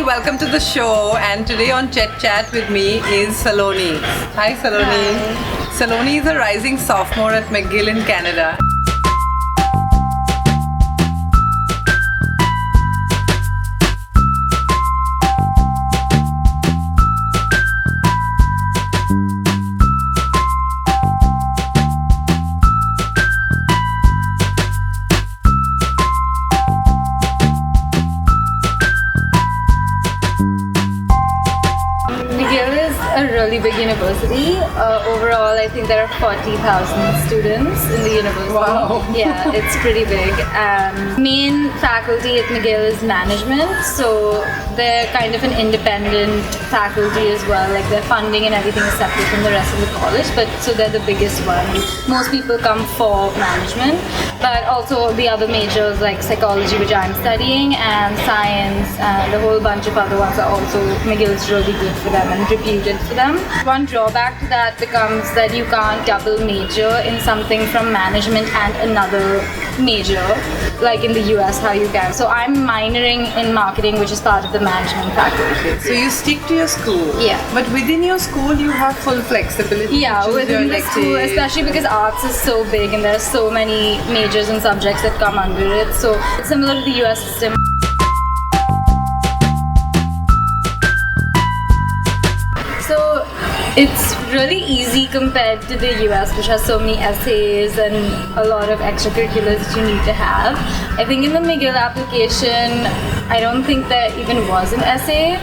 welcome to the show. And today on Chet Chat with me is Saloni. Hi Saloni. Hi. Saloni is a rising sophomore at McGill in Canada. McGill is a really big university. Overall, I think there are 40,000 students in the university. Wow. Yeah, it's pretty big. Main faculty at McGill is management, so they're kind of an independent faculty as well. Like their funding and everything is separate from the rest of the college, but so they're the biggest one. Most people come for management, but also the other majors like psychology, which I'm studying, and science, and a whole bunch of other ones are also McGill's really good for them and reputed for them. One drawback to that becomes that you can't double major in something from management and another major, like in the US how you can. So I'm minoring in marketing, which is part of the management faculty. So you stick to your school. Yeah. But within your school you have full flexibility. Yeah, to choose within your the school, electives. especially because arts is so big and there are so many majors and subjects that come under it. So it's similar to the US system. So it's really easy compared to the US, which has so many essays and a lot of extracurriculars that you need to have. I think in the McGill application, I don't think there even was an essay.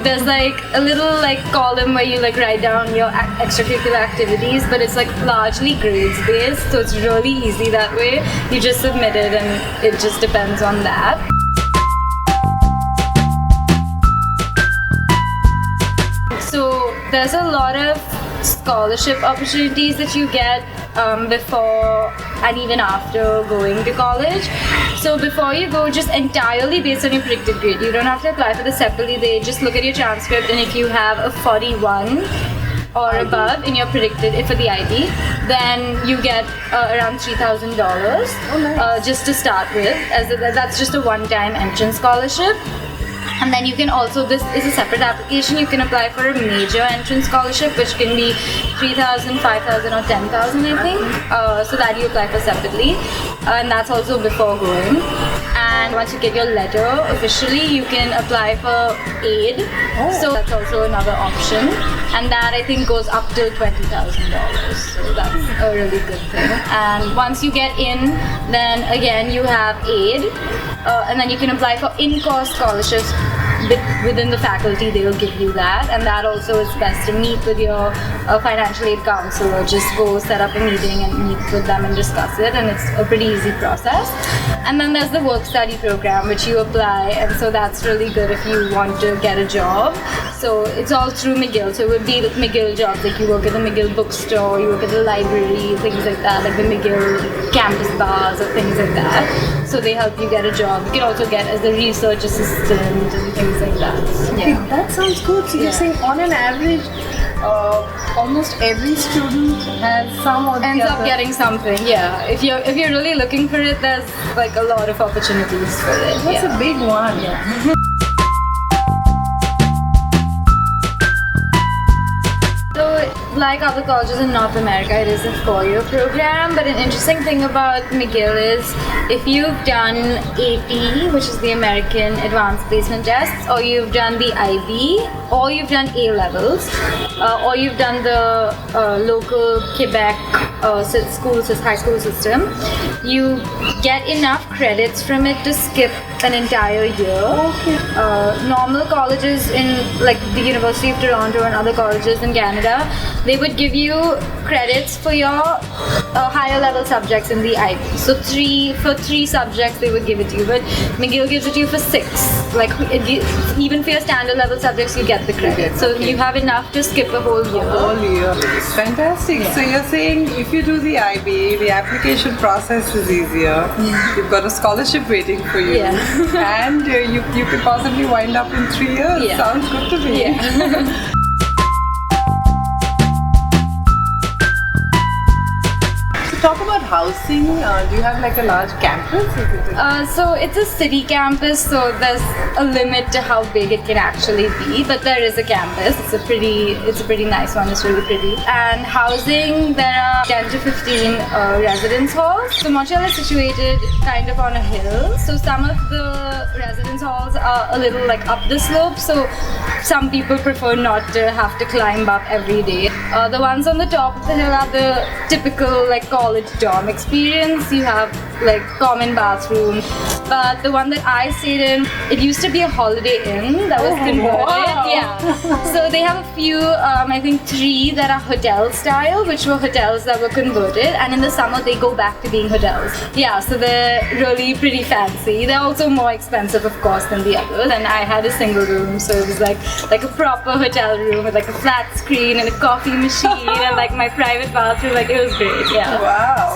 There's like a little like column where you like write down your extracurricular activities, but it's like largely grades based, so it's really easy that way. You just submit it and it just depends on that. So there's a lot of scholarship opportunities that you get before and even after going to college. So before you go, just entirely based on your predicted grade. You don't have to apply for this separately. They just look at your transcript, and if you have a 41 or above in your predicted for the IB, then you get around $3,000 just to start with. That's just a one-time entrance scholarship. And then you can also, this is a separate application, you can apply for a major entrance scholarship, which can be 3,000, 5,000 or 10,000 I think. So that you apply for separately. And that's also before going. And once you get your letter officially, you can apply for aid. So that's also another option. And that I think goes up to $20,000. So that's a really good thing. And once you get in, then again you have aid. And then you can apply for in-course scholarships within the faculty. They will give you that, and that also is best to meet with your financial aid counselor. Just go set up a meeting and meet with them and discuss it, and it's a pretty easy process. And then there's the work study program, which you apply, and so that's really good if you want to get a job. So it's all through McGill. So it would be the McGill jobs, like you work at the McGill bookstore, you work at the library, things like that, like the McGill campus bars or things like that. So they help you get a job. You can also get as a research assistant and things like that. Okay, that sounds good. So you're saying on an average, almost every student has some or the Ends up other. getting something, yeah. If you're really looking for it, there's like a lot of opportunities for it. That's a big one. Yeah. So, like other colleges in North America, it is a 4-year program, but an interesting thing about McGill is if you've done AP, which is the American Advanced Placement Tests, or you've done the IB, or you've done A-levels, or you've done the local Quebec high school system, you get enough credits from it to skip an entire year. Okay. Normal colleges in like the University of Toronto and other colleges in Canada, they would give you credits for your higher level subjects in the IB. So for three subjects they would give it to you, but McGill gives it to you for 6. Like even for your standard level subjects you get the credit. So you have enough to skip a whole year. Whole year. Fantastic. Yeah. So you're saying if you do the IB, the application process is easier. You've got a scholarship waiting for you. Yeah. And you could possibly wind up in 3 years. Yeah. Sounds good to me. Yeah. talk about housing. Do you have like a large campus? So it's a city campus, so there's a limit to how big it can actually be. But there is a campus. It's a pretty nice one. It's really pretty. And housing, there are 10 to 15 residence halls. So Montreal is situated kind of on a hill. So some of the residence halls are a little like up the slope. So some people prefer not to have to climb up every day. The ones on the top of the hill are the typical like college dorm experience. You have like common bathroom, but the one that I stayed in, it used to be a Holiday Inn that was converted. Wow. Yeah, so they have a few, I think 3 that are hotel style, which were hotels that were converted, and in the summer they go back to being hotels. Yeah, so they're really pretty fancy. They're also more expensive, of course, than the others. And I had a single room, so it was like a proper hotel room with like a flat screen and a coffee machine and like my private bathroom. Like it was great. Yeah. Wow.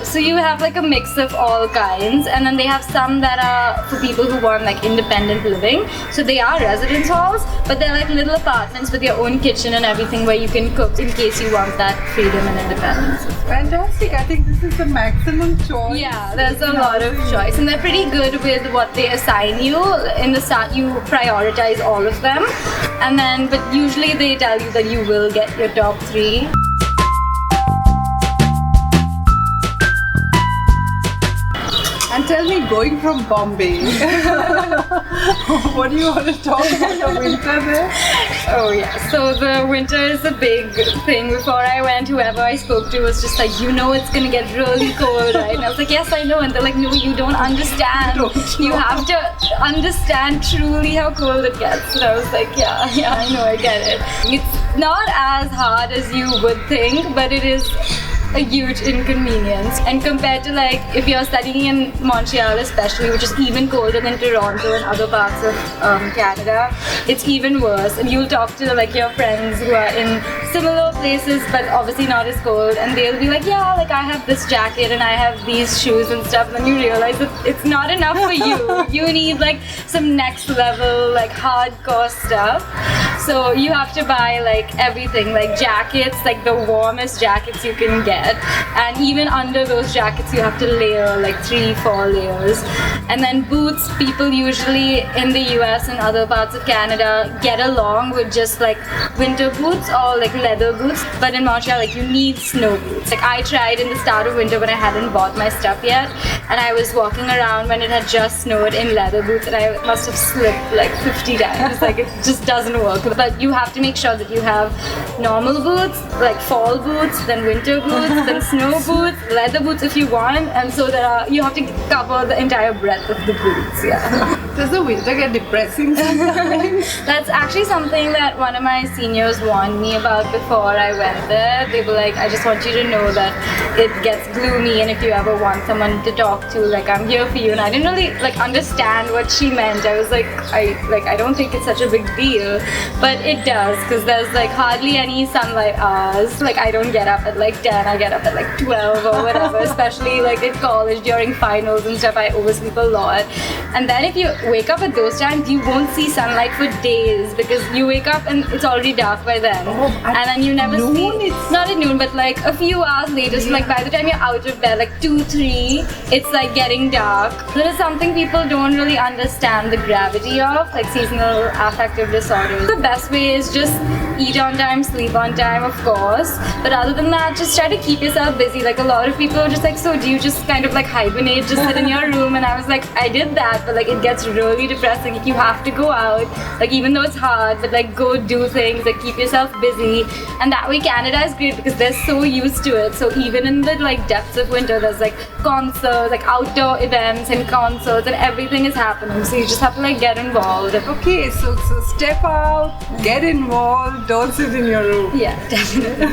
So you have like a mix of all kinds, and then they have some that are for people who want like independent living. So they are residence halls, but they're like little apartments with your own kitchen and everything where you can cook in case you want that freedom and independence. Fantastic. I think this is the maximum choice. Yeah, there's a lot of choice, and they're pretty good with what they assign you. In the start, you prioritize all of them, but usually they tell you that you will get your top 3. And tell me, going from Bombay, what do you want to talk about the winter there? Oh yeah, so the winter is a big thing. Before I went, whoever I spoke to was just like, it's gonna get really cold, right? And I was like, yes, I know. And they're like, no, you don't understand. You have to understand truly how cold it gets. And I was like, yeah, I know, I get it. It's not as hard as you would think, but it is a huge inconvenience. And compared to like if you're studying in Montreal especially, which is even colder than Toronto and other parts of Canada, it's even worse. And you'll talk to like your friends who are in similar places but obviously not as cold, and they'll be like, yeah, like I have this jacket and I have these shoes and stuff, and then you realize that it's not enough for you. You need like some next level like hardcore stuff. So you have to buy like everything, like jackets, like the warmest jackets you can get. And even under those jackets you have to layer like 3-4 layers. And then boots, people usually in the US and other parts of Canada get along with just like winter boots or like leather boots, but in Montreal like you need snow boots. Like I tried in the start of winter when I hadn't bought my stuff yet, and I was walking around when it had just snowed in leather boots, and I must have slipped like 50 times. Like it just doesn't work. But you have to make sure that you have normal boots, like fall boots, then winter boots, then snow boots, leather boots if you want, and so you have to cover the entire breadth of the boots. Yeah. Does the winter get depressing sometimes? That's actually something that one of my seniors warned me about before I went there. They were like, I just want you to know that it gets gloomy, and if you ever want someone to talk to, like I'm here for you. And I didn't really like understand what she meant. I was like, I don't think it's such a big deal, but it does, because there's like hardly any sunlight hours. Like I don't get up at like 10, I get up at like 12 or whatever. Especially like at college during finals and stuff, I oversleep a lot. And then if you wake up at those times, you won't see sunlight for days, because you wake up and it's already dark by then. And then you never see, not at noon, but like a few hours later. So like by the time you're out of bed, like 2-3, it's like getting dark. That is something people don't really understand the gravity of, like seasonal affective disorders. The best way is just eat on time, sleep on time, of course. But other than that, just try to keep yourself busy. Like a lot of people are just like, so do you just kind of like hibernate, just sit in your room? And I was like, I did that, but like it gets really depressing. Like you have to go out, like even though it's hard, but like go do things, like keep yourself busy. And that way Canada is great because they're so used to it. So even in the like depths of winter, there's like concerts, like outdoor events and concerts, and everything is happening. So you just have to like get involved. Okay, so step out, get involved, don't sit in your room. Yeah, definitely.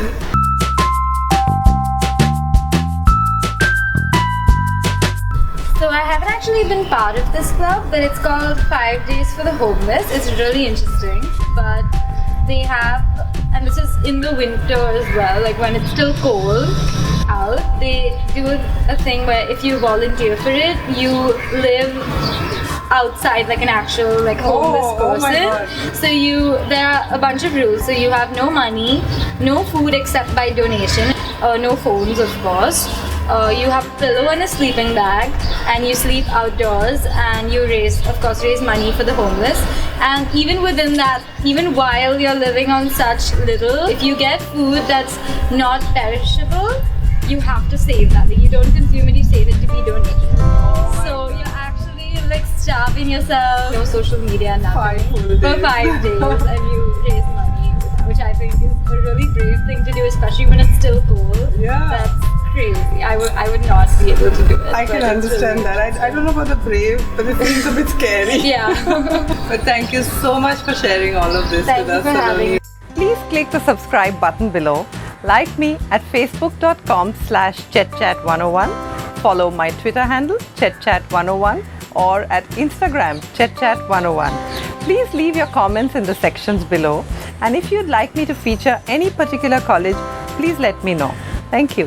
So I haven't actually been part of this club, but it's called 5 Days for the Homeless. It's really interesting, but they have, and this is in the winter as well, like when it's still cold out, they do a thing where if you volunteer for it, you live outside like an actual like homeless Oh my person. God. So there are a bunch of rules. So you have no money, no food except by donation, no phones of course. You have a pillow and a sleeping bag, and you sleep outdoors, and you raise money for the homeless. And even within that, even while you're living on such little, if you get food that's not perishable, you have to save that. Like, you don't consume it, you save it to be donated. So you're actually like starving yourself, no social media, nothing, 5 full for days. 5 days, and you raise money, which I think is a really brave thing to do, especially when it's still cold. Yeah. That's crazy. I would not be able to do it. I can but it's understand really- that. I don't know about the brave, but it seems a bit scary. Yeah. But thank you so much for sharing all of this Thank with you us. for having me. Please click the subscribe button below. Like me at facebook.com/chetchat101. Follow my Twitter handle chetchat101 or at Instagram chetchat101. Please leave your comments in the sections below. And if you'd like me to feature any particular college, please let me know. Thank you.